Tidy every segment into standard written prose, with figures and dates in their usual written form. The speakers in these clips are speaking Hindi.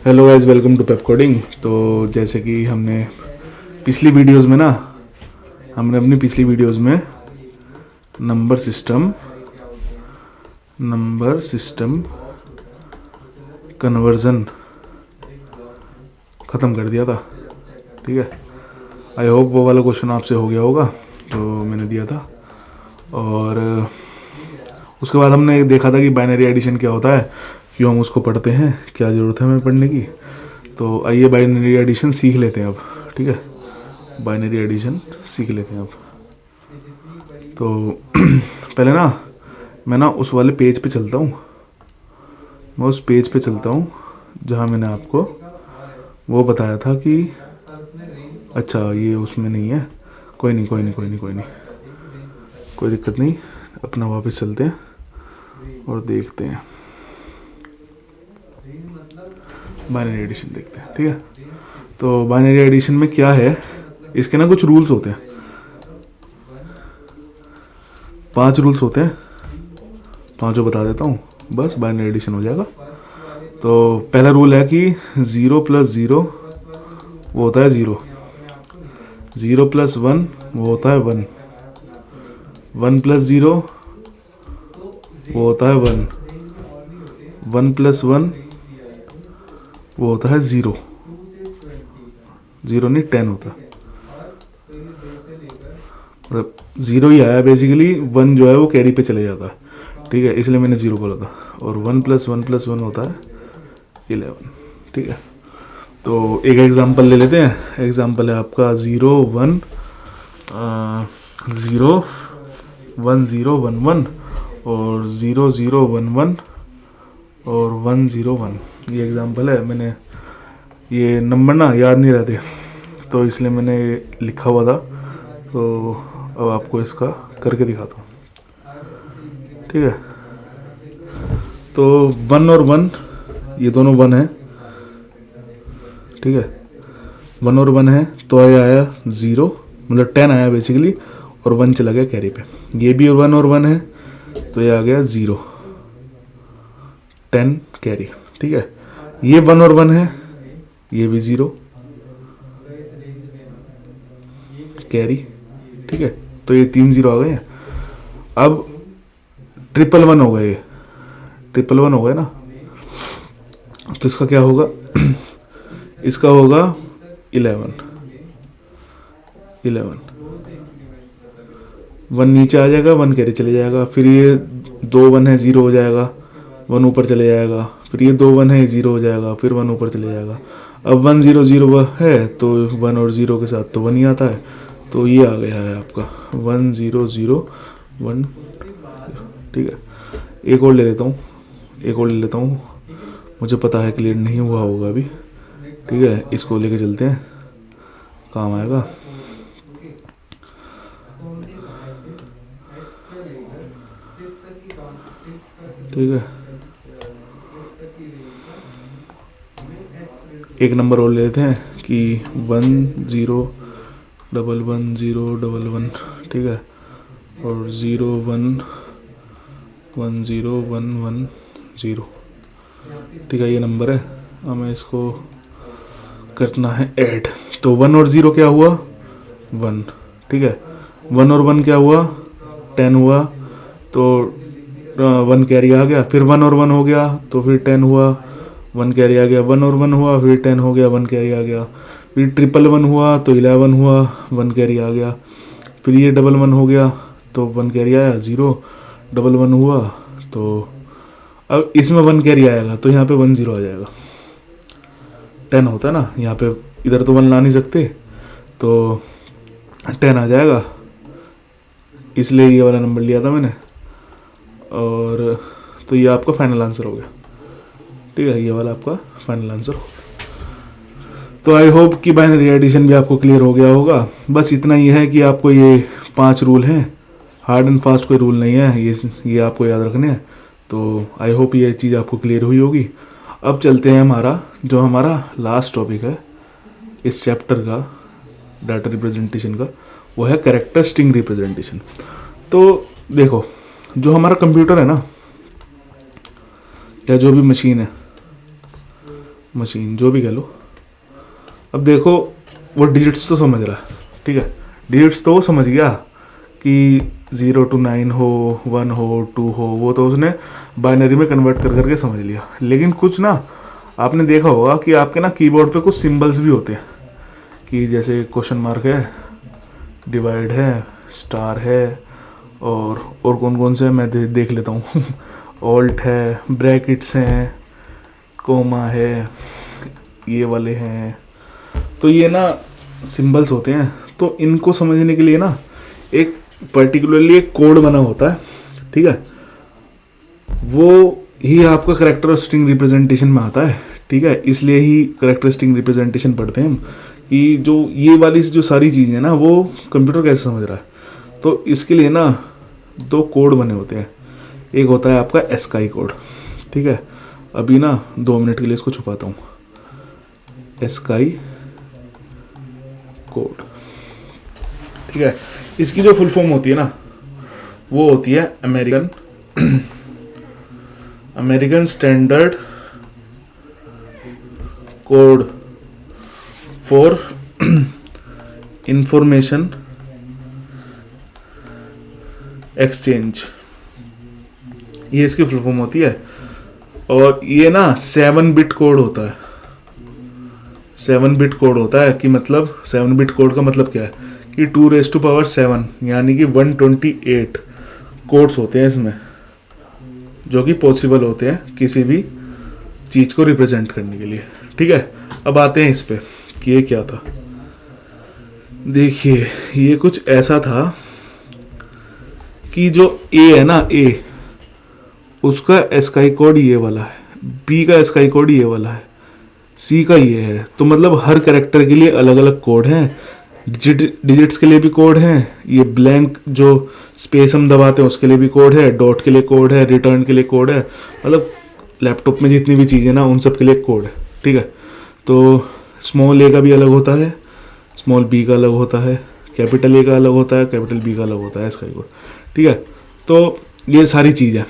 Hello guys, welcome to Pepcoding. तो जैसे कि हमने पिछली वीडियोस में ना हमने अपनी पिछली वीडियोस में नंबर सिस्टम कन्वर्जन ख़त्म कर दिया था। ठीक है, आई होप वो वाला क्वेश्चन आपसे हो गया होगा जो मैंने दिया था। और उसके बाद हमने देखा था कि बाइनरी एडिशन क्या होता है, क्यों हम उसको पढ़ते हैं, क्या ज़रूरत है हमें पढ़ने की। तो आइए बाइनरी एडिशन सीख लेते हैं अब। ठीक है, बाइनरी एडिशन सीख लेते हैं अब। तो पहले ना मैं उस वाले पेज पे चलता हूँ, मैं उस पेज पे चलता हूँ जहाँ मैंने आपको वो बताया था कि अच्छा ये उसमें नहीं है। कोई नहीं कोई दिक्कत नहीं, अपना वापस चलते हैं और देखते हैं बाइनरी एडिशन देखते हैं। ठीक है, तो बाइनरी एडिशन में क्या है, इसके ना कुछ रूल्स होते हैं, 5 रूल्स होते हैं। 5 बता देता हूँ, बस बाइनरी एडिशन हो जाएगा। तो पहला रूल है कि 0 + 0 वो होता है 0, 0 + 1 वो होता है 1, 1 + 0 वो होता है 1, 1 + 1 वो होता है 0, 0 नहीं 10 होता, मतलब 0 ही आया बेसिकली। 1 जो है वो कैरी पे चले जाता है। ठीक है, इसलिए मैंने 0 बोला था। और 1 + 1 + 1 होता है 11। ठीक है, तो एक एग्जांपल ले लेते हैं। एग्जांपल है आपका 0 1 0 1 0 1 1 और 0 0 1 1 और 1 0 1। ये एग्जांपल है। मैंने ये नंबर ना याद नहीं रहते, तो इसलिए मैंने लिखा हुआ था। तो अब आपको इसका करके दिखाता हूँ। ठीक है, तो 1 और 1 ये दोनों 1 है। ठीक है, 1 और 1 है, तो ये आया 0, मतलब 10 आया बेसिकली, और 1 चला गया कैरी पे। ये भी 1 और 1 है, तो ये आ गया 0, 10 कैरी। ठीक है, ये 1 और 1 है, ये भी 0 कैरी। ठीक है, तो ये 3 0 आ गए हैं। अब 1 1 हो गए, 1 हो गए ना, तो इसका क्या होगा इसका होगा 11, 1 नीचे आ जाएगा, 1 कैरी चले जाएगा। फिर ये 2 1 है, 0 हो जाएगा, 1 ऊपर चले जाएगा। फिर ये 2 1 है, 0 हो जाएगा, फिर 1 ऊपर चले जाएगा। अब 1 0 0 है, तो 1 और 0 के साथ तो 1 ही आता है, तो ये आ गया है आपका 1 0 0 1। ठीक है, एक और ले लेता हूँ, मुझे पता है क्लियर नहीं हुआ होगा अभी। ठीक है, इसको लेके चलते हैं, काम आएगा। ठीक है, एक नंबर और ले लेते हैं कि 1 0 1 1 0 1 1। ठीक है, और 0 1 1 0 1 1 0। ठीक है, ये नंबर है। हमें इसको करना है ऐड। तो 1 और 0 क्या हुआ 1। ठीक है, 1 और 1 क्या हुआ 10 हुआ, तो 1 कैरी आ गया। फिर 1 और 1 हो गया, तो फिर 10 हुआ, 1 कैरी आ गया। 1 और 1 हुआ, फिर 10 हो गया, 1 कैरी आ गया। फिर 1 हुआ, तो 11 हुआ, 1 कैरी आ गया। फिर ये 1 हो गया, तो 1 कैरी आया, 0 1 हुआ, तो अब इसमें 1 कैरी आएगा, तो यहाँ पे 1 0 आ जाएगा। 10 होता है ना यहाँ पे, इधर तो 1 ला नहीं सकते, तो 10 आ जाएगा, इसलिए ये वाला नंबर लिया था मैंने। और तो ये आपका फाइनल आंसर हो गया। ठीक है, ये वाला आपका फाइनल आंसर हो गया। तो आई होप कि बाइनरी एडिशन भी आपको क्लियर हो गया होगा। बस इतना ही है कि आपको ये 5 रूल हैं, हार्ड एंड फास्ट कोई रूल नहीं है, ये आपको याद रखने हैं। तो आई होप ये चीज़ आपको क्लियर हुई होगी। अब चलते हैं हमारा लास्ट टॉपिक है इस चैप्टर का, डाटा रिप्रेजेंटेशन का, वो है कैरेक्टर स्ट्रिंग रिप्रेजेंटेशन। तो देखो, जो हमारा कंप्यूटर है ना, या जो भी मशीन है, मशीन, जो भी कह लो। अब देखो वो डिजिट्स तो समझ रहा है, ठीक है, डिजिट्स तो वो समझ गया कि 0 to 9 हो, 1 हो, 2 हो, वो तो उसने बाइनरी में कन्वर्ट कर करके समझ लिया। लेकिन कुछ ना आपने देखा होगा कि आपके ना कीबोर्ड पे कुछ सिंबल्स भी होते हैं, कि जैसे क्वेश्चन मार्क है, डिवाइड है, स्टार है, और कौन कौन से मैं देख लेता हूँ ऑल्ट है, ब्रैकेट्स हैं, कोमा है, ये वाले हैं। तो ये ना सिंबल्स होते हैं, तो इनको समझने के लिए ना एक पर्टिकुलरली एक कोड बना होता है, ठीक है, वो ही आपका करेक्टर स्ट्रिंग रिप्रेजेंटेशन में आता है, ठीक है। इसलिए ही करेक्टर स्ट्रिंग रिप्रेजेंटेशन पढ़ते हैं हम, कि जो ये वाली जो सारी चीज़ें हैं ना वो कंप्यूटर कैसे समझ रहा है। तो इसके लिए ना दो कोड बने होते हैं, एक होता है आपका एस्काई कोड, ठीक है। अभी ना 2 मिनट के लिए इसको छुपाता हूँ, एस्काई कोड, ठीक है। इसकी जो फुल फॉर्म होती है ना वो होती है American standard code for information exchange, ये इसकी फुल फॉर्म होती है। और ये ना 7 बिट कोड होता है, 7 बिट कोड होता है। कि मतलब 7 बिट कोड का मतलब क्या है कि 2⁻7 यानी कि 128 कोड्स होते हैं इसमें, जो कि पॉसिबल होते हैं किसी भी चीज़ को रिप्रेजेंट करने के लिए, ठीक है। अब आते हैं इस पे कि ये क्या था। देखिए ये कुछ ऐसा था कि जो ए है ना, ए उसका एस्काई कोड ये वाला है, बी का एस्काई कोड ये वाला है, सी का ये है। तो मतलब हर कैरेक्टर के लिए अलग अलग कोड हैं, डिजिट्स के लिए भी कोड हैं, ये ब्लैंक जो स्पेस हम दबाते हैं उसके लिए भी कोड है, डॉट के लिए कोड है, रिटर्न के लिए कोड है। मतलब लैपटॉप में जितनी भी चीज़ें ना उन सब के लिए कोड है, ठीक है। तो स्मॉल ए का भी अलग होता है, स्मॉल बी का अलग होता है, कैपिटल ए का अलग होता है, कैपिटल बी का अलग होता है, इसका कोड, ठीक है। तो ये सारी चीज़ है।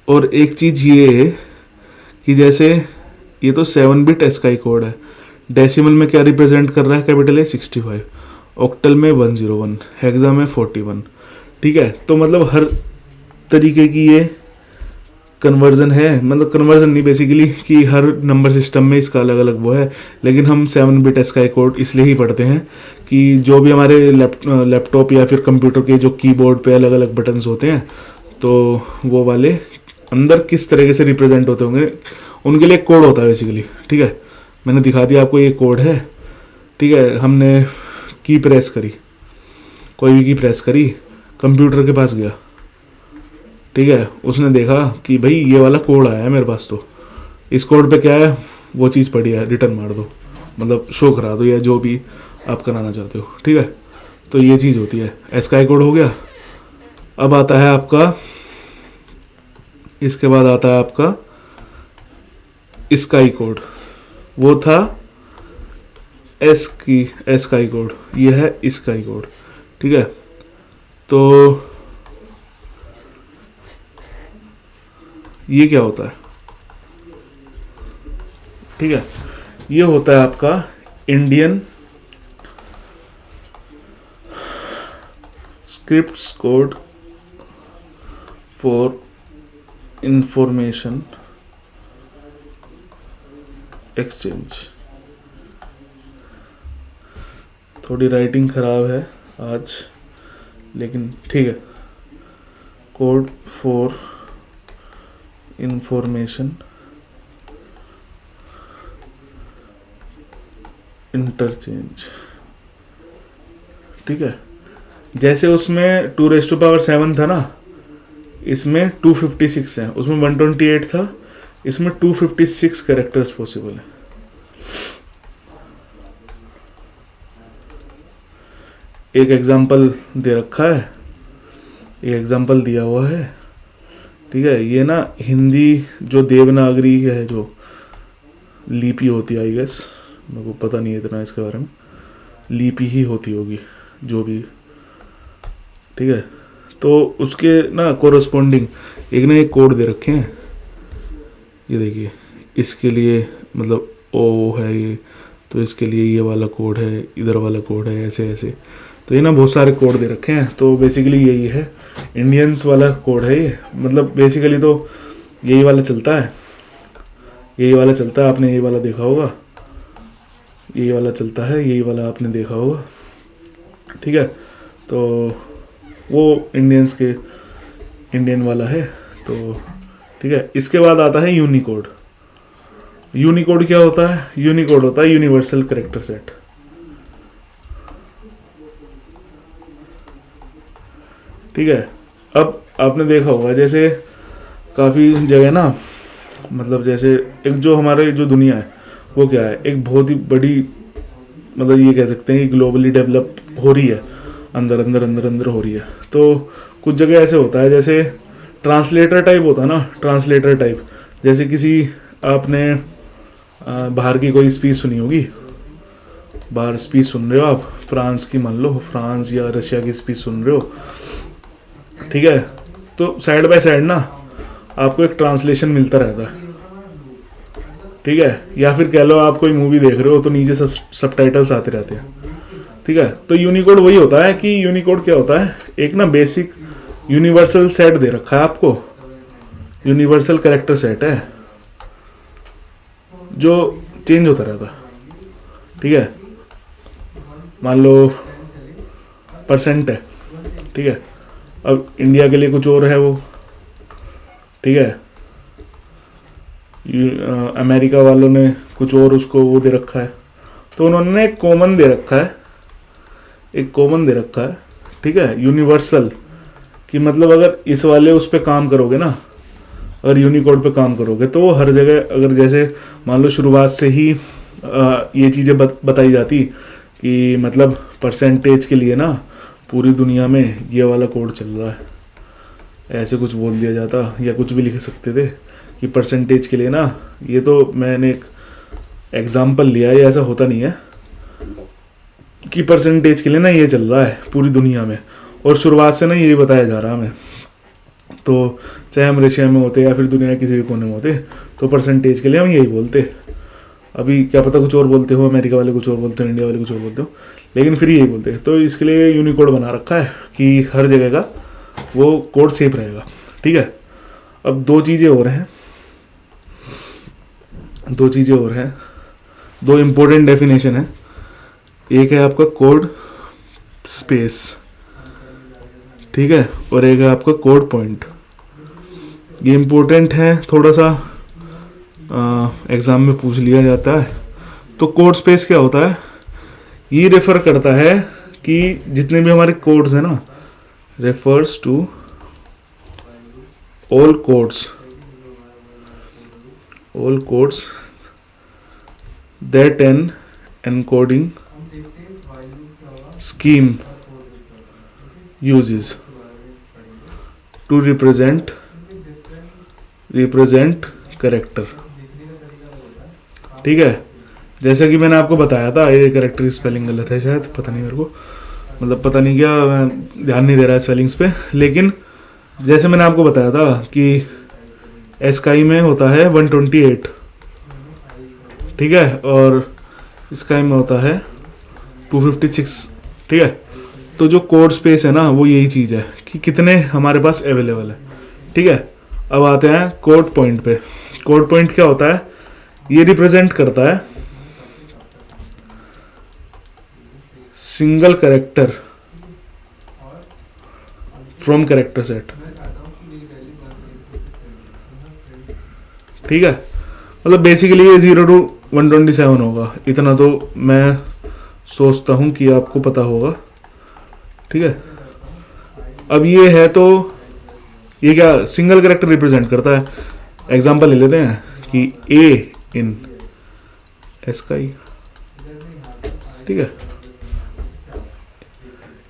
और एक चीज़ ये है कि जैसे ये तो 7 बिट एस्काई कोड है, डेसिमल में क्या रिप्रेजेंट कर रहा है, कैपिटल ए 65, ऑक्टल में 101, हेक्सा में 41, ठीक है। तो मतलब हर तरीके की ये कन्वर्जन है, मतलब कन्वर्जन नहीं बेसिकली, कि हर नंबर सिस्टम में इसका अलग अलग वो है। लेकिन हम 7 बिट एस्काई कोड इसलिए ही पढ़ते हैं कि जो भी हमारे लैपटॉप या फिर कंप्यूटर के जो कीबोर्ड पे अलग अलग बटन्स होते हैं, तो वो वाले अंदर किस तरीके से रिप्रेजेंट होते होंगे, उनके लिए कोड होता है बेसिकली, ठीक है। मैंने दिखा दिया आपको, ये कोड है, ठीक है। हमने की प्रेस करी, कोई भी की प्रेस करी, कंप्यूटर के पास गया, ठीक है, उसने देखा कि भाई ये वाला कोड आया है मेरे पास, तो इस कोड पे क्या है वो चीज़ पड़ी है, रिटर्न मार दो, मतलब शो करा दो, या जो भी आप कराना चाहते हो, ठीक है। तो ये चीज़ होती है, एस्काई कोड हो गया। अब आता है आपका, इसके बाद आता है आपका स्काई कोड, वो था स्काई कोड, ये है स्काई कोड, ठीक है। तो ये क्या होता है, ठीक है, ये होता है आपका Indian scripts code for information exchange. थोड़ी राइटिंग खराब है आज, लेकिन ठीक है, कोड फॉर इंफॉर्मेशन इंटरचेंज, ठीक है। जैसे उसमें 2⁻7 था ना, इसमें 256 है, उसमें 128 था, इसमें 256 कैरेक्टर्स पॉसिबल है। एक एग्जांपल दे रखा है, एक एग्जांपल दिया हुआ है, ठीक है। ये ना हिंदी जो देवनागरी है, जो लिपि होती है, आई गेस, मेरे को पता नहीं है इतना इसके बारे में, लिपि ही होती होगी जो भी, ठीक है। तो उसके ना कोरस्पॉन्डिंग एक कोड दे रखे हैं। ये देखिए, इसके लिए मतलब ओ है ये, तो इसके लिए ये वाला कोड है, इधर वाला कोड है, ऐसे ऐसे। तो ये ना बहुत सारे कोड दे रखे हैं। तो बेसिकली यही है, इंडियंस वाला कोड है ये। मतलब बेसिकली तो यही वाला चलता है, यही वाला चलता है। आपने यही वाला देखा होगा, यही वाला चलता है, यही वाला आपने देखा होगा, ठीक है। तो वो इंडियन वाला है। तो ठीक है, इसके बाद आता है यूनिकोड। यूनिकोड क्या होता है? यूनिकोड होता है यूनिवर्सल कैरेक्टर सेट। ठीक है, अब आपने देखा होगा जैसे काफ़ी जगह ना, मतलब जैसे एक जो हमारे जो दुनिया है वो क्या है, एक बहुत ही बड़ी, मतलब ये कह सकते हैं कि ग्लोबली डेवलप हो रही है, अंदर अंदर अंदर अंदर हो रही है। तो कुछ जगह ऐसे होता है जैसे ट्रांसलेटर टाइप होता है ना, ट्रांसलेटर टाइप। जैसे किसी आपने बाहर की कोई स्पीच सुनी होगी, बाहर स्पीच सुन रहे हो आप, फ्रांस की मान लो, फ्रांस या रशिया की स्पीच सुन रहे हो, ठीक है। तो साइड बाय साइड ना आपको एक ट्रांसलेशन मिलता रहता है, ठीक है। या फिर कह लो आप कोई मूवी देख रहे हो तो नीचे सबटाइटल्स आते रहते हैं, ठीक है। तो यूनिकोड वही होता है कि यूनिकोड क्या होता है, एक ना बेसिक यूनिवर्सल सेट दे रखा है आपको, यूनिवर्सल कैरेक्टर सेट है जो चेंज होता रहता है, ठीक है। मान लो परसेंट है, ठीक है। अब इंडिया के लिए कुछ और है वो, ठीक है। अमेरिका वालों ने कुछ और उसको वो दे रखा है। तो उन्होंने एक कॉमन दे रखा है, एक कॉमन दे रखा है, ठीक है, यूनिवर्सल। कि मतलब अगर इस वाले उस पर काम करोगे ना, अगर यूनिकोड पे काम करोगे तो हर जगह, अगर जैसे मान लो शुरुआत से ही ये चीज़ें बताई जाती कि मतलब परसेंटेज के लिए ना पूरी दुनिया में ये वाला कोड चल रहा है, ऐसे कुछ बोल दिया जाता, या कुछ भी लिख सकते थे कि परसेंटेज के लिए ना, ये तो मैंने एक एग्जाम्पल लिया है, ऐसा होता नहीं है कि परसेंटेज के लिए ना ये चल रहा है पूरी दुनिया में, और शुरुआत से ना ये बताया जा रहा है हमें। तो चाहे हम रशिया में होते या फिर दुनिया के किसी भी कोने में होते, तो परसेंटेज के लिए हम यही बोलते। अभी क्या पता कुछ और बोलते हो, अमेरिका वाले कुछ और बोलते हो, इंडिया वाले कुछ और बोलते हो, लेकिन फिर यही बोलते हैं। तो इसके लिए यूनिकोड बना रखा है कि हर जगह का वो कोड सेफ रहेगा, ठीक है। अब दो चीज़ें और हैं, दो इम्पोर्टेंट डेफिनेशन है। एक है आपका कोड स्पेस, ठीक है, और एक है आपका कोड पॉइंट। ये इम्पोर्टेंट है, थोड़ा सा एग्ज़ाम में पूछ लिया जाता है। तो कोड स्पेस क्या होता है? ये रेफर करता है कि जितने भी हमारे कोड्स हैं ना, refers to all codes that an encoding scheme uses to represent character, ठीक है। जैसे कि मैंने आपको बताया था, ये कैरेक्टर की स्पेलिंग गलत है शायद, पता नहीं मेरे को, मतलब पता नहीं क्या, मैं ध्यान नहीं दे रहा है स्पेलिंग्स पे। लेकिन जैसे मैंने आपको बताया था कि स्काई में होता है 128, ठीक है, और स्काई में होता है 256, ठीक है। तो जो कोड स्पेस है ना, वो यही चीज़ है कि कितने हमारे पास अवेलेबल है, ठीक है। अब आते हैं कोड पॉइंट पे। कोड पॉइंट क्या होता है? ये रिप्रेजेंट करता है single character from character set, ठीक है। मतलब बेसिकली ये 0 to 127 होगा, इतना तो मैं सोचता हूँ कि आपको पता होगा, ठीक है। अब ये है, तो ये क्या सिंगल कैरेक्टर रिप्रेजेंट करता है। एग्जांपल ले लेते हैं कि ए इन स्काई, ठीक है,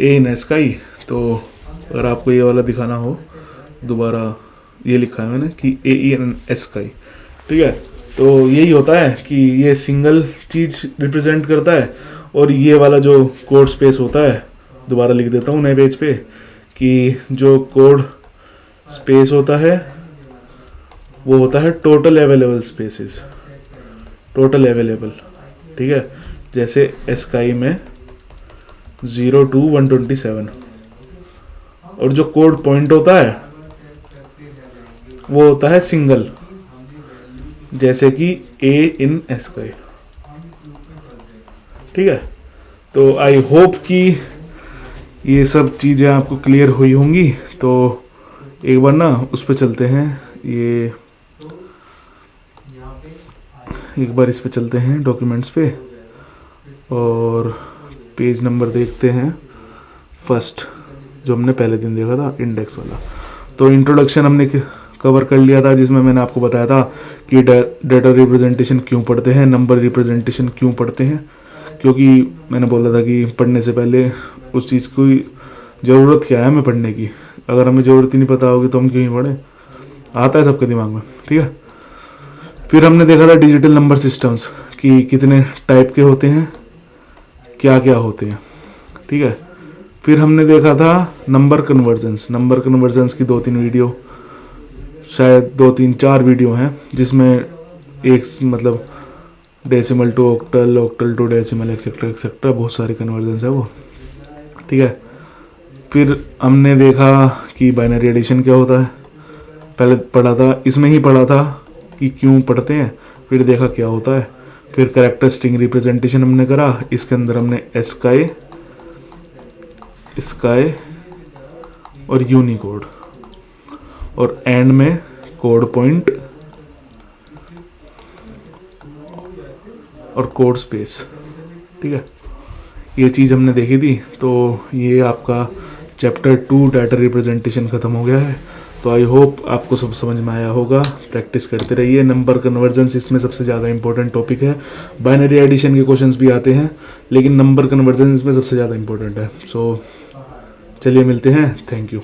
ए इन स्काई। तो अगर आपको ये वाला दिखाना हो दोबारा, ये लिखा है मैंने कि ए इन स्काई, ठीक है। तो यही होता है कि ये सिंगल चीज रिप्रेजेंट करता है, और ये वाला जो कोड स्पेस होता है, दोबारा लिख देता हूँ नए पेज पे, कि जो कोड स्पेस होता है वो होता है total available spaces, total available, ठीक है। जैसे एस्काई में 0 to 127, और जो कोड पॉइंट होता है वो होता है सिंगल, जैसे कि ए इन एस्काई, ठीक है। तो आई होप कि ये सब चीज़ें आपको क्लियर हुई होंगी। तो एक बार ना उस पर चलते हैं, ये एक बार इस पे चलते हैं डॉक्यूमेंट्स पे, और पेज नंबर देखते हैं फर्स्ट, जो हमने पहले दिन देखा था इंडेक्स वाला। तो इंट्रोडक्शन हमने कवर कर लिया था, जिसमें मैंने आपको बताया था कि डाटा रिप्रेजेंटेशन क्यों पढ़ते हैं, नंबर रिप्रेजेंटेशन क्यों पढ़ते हैं, क्योंकि मैंने बोला था कि पढ़ने से पहले उस चीज़ की ज़रूरत क्या है हमें पढ़ने की। अगर हमें ज़रूरत ही नहीं पता होगी तो हम क्यों ही पढ़ें, आता है सबके दिमाग में, ठीक है। फिर हमने देखा था डिजिटल नंबर सिस्टम्स कि कितने टाइप के होते हैं, क्या क्या होते हैं, ठीक है। फिर हमने देखा था नंबर कन्वर्जन्स की 2-3 वीडियो, शायद 2-3-4 वीडियो हैं, जिसमें एक मतलब decimal to octal, octal to decimal, etcetera etcetera, बहुत सारे कन्वर्जन्स है वो, ठीक है। फिर हमने देखा कि बाइनरी एडिशन क्या होता है, पहले पढ़ा था, इसमें ही पढ़ा था कि क्यों पढ़ते हैं, फिर देखा क्या होता है। फिर कैरेक्टर स्ट्रिंग रिप्रेजेंटेशन हमने करा, इसके अंदर हमने एस्काई, स्काई और यूनिकोड, और एंड में कोड पॉइंट और कोड स्पेस, ठीक है। ये चीज़ हमने देखी थी। तो ये आपका चैप्टर 2 डाटा रिप्रेजेंटेशन ख़त्म हो गया है। तो आई होप आपको सब समझ में आया होगा। प्रैक्टिस करते रहिए। नंबर कन्वर्जन्स इसमें सबसे ज़्यादा इंपॉर्टेंट टॉपिक है। बाइनरी एडिशन के क्वेश्चंस भी आते हैं, लेकिन नंबर कन्वर्जन इसमें सबसे ज़्यादा इंपॉर्टेंट है। सो चलिए मिलते हैं। Thank you.